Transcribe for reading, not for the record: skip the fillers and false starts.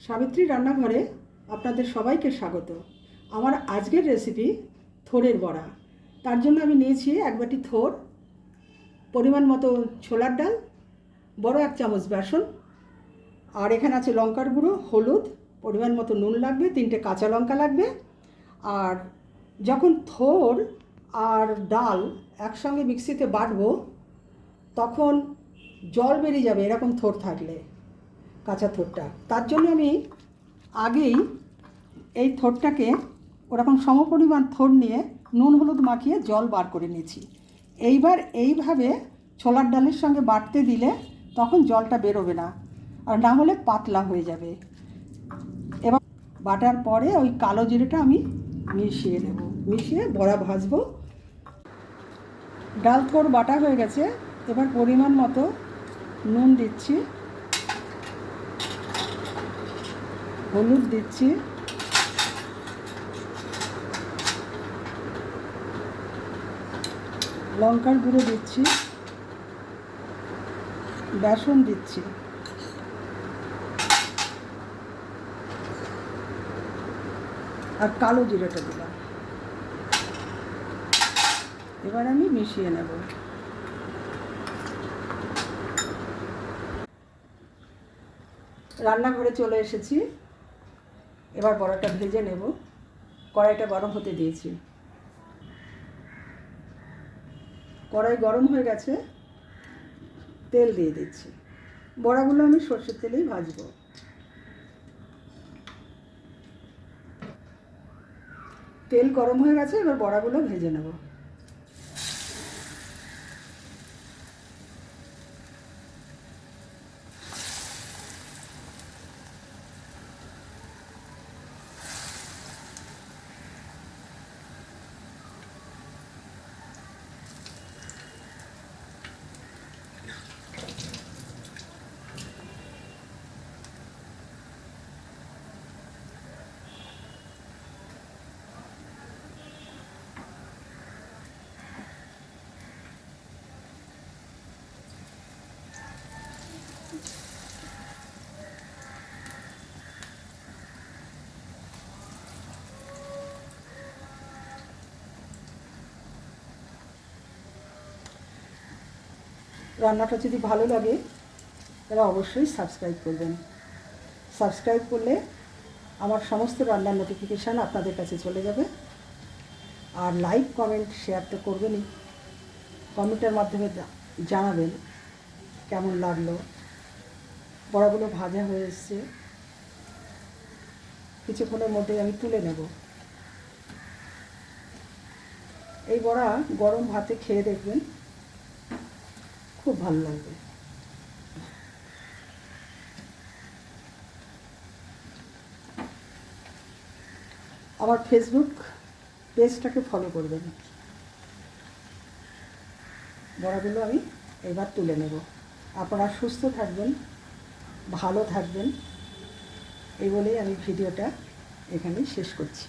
সাবিত্রী রান্নাঘরে আপনাদের সবাইকে স্বাগত। আমার আজকের রেসিপি থোড়ের বড়া। তার জন্য আমি নিয়েছি এক বাটি থোড়, পরিমাণ মতো ছোলার ডাল, বড় এক চামচ বেসন, আর এখানে আছে লঙ্কার গুঁড়ো, হলুদ, পরিমাণ মতো নুন লাগবে, 3টে কাঁচা লঙ্কা লাগবে। আর যখন থোড় আর ডাল একসঙ্গে মিক্সিতে বাটবো তখন জল বেরিয়ে যাবে এরকম থোড় থাকলে, কাঁচা থোড়টা। তার জন্য আমি আগেই এই থোড়টাকে ওরকম সমপরিমাণ থোড় নিয়ে নুন হলুদ মাখিয়ে জল বার করে নিয়েছি। এইবার এইভাবে ছোলার ডালের সঙ্গে বাটতে দিলে তখন জলটা বেরোবে না, আর না হলে পাতলা হয়ে যাবে। এবার বাটার পরে ওই কালো জিরেটা আমি মিশিয়ে নেব, মিশিয়ে বড়া ভাজবো। ডাল থোড় বাটা হয়ে গেছে, এবার পরিমাণ মতো নুন দিচ্ছি, হলুদ দিচ্ছি, লঙ্কার গুঁড়ো দিচ্ছি, বেসন দিচ্ছি, আর কালো জিরাটা দিলাম। এবার আমি মিশিয়ে নেব। রান্নাঘরে চলে এসেছি, এবার বড়াটা ভেজে নেব। কড়াইটা গরম হতে দিয়েছি, কড়াই গরম হয়ে গেছে, তেল দিয়ে দিচ্ছি। বড়াগুলো আমি সরষের তেলেই ভাজবো। তেল গরম হয়ে গেছে, এবার বড়াগুলো ভেজে নেব। রান্নাটা যদি ভালো লাগে তাহলে অবশ্যই সাবস্ক্রাইব করবেন। সাবস্ক্রাইব করলে আমার সমস্ত রান্নার নোটিফিকেশান আপনাদের কাছে চলে যাবে। আর লাইক, কমেন্ট, শেয়ার তো করবেনই। কমেন্টের মাধ্যমে জানাবেন কেমন লাগলো। বড়াগুলো ভাজা হয়ে এসছে, কিছুক্ষণের মধ্যে আমি তুলে নেব। এই বড়া গরম ভাতে খেয়ে দেখবেন, খুব ভালো লাগবে। আমার ফেসবুক পেজটাকে ফলো করবেন। বড়াগুলো আমি এবার তুলে নেব। আপনারা সুস্থ থাকবেন, ভালো থাকবেন, এই বলেই আমি ভিডিওটা এখানেই শেষ করছি।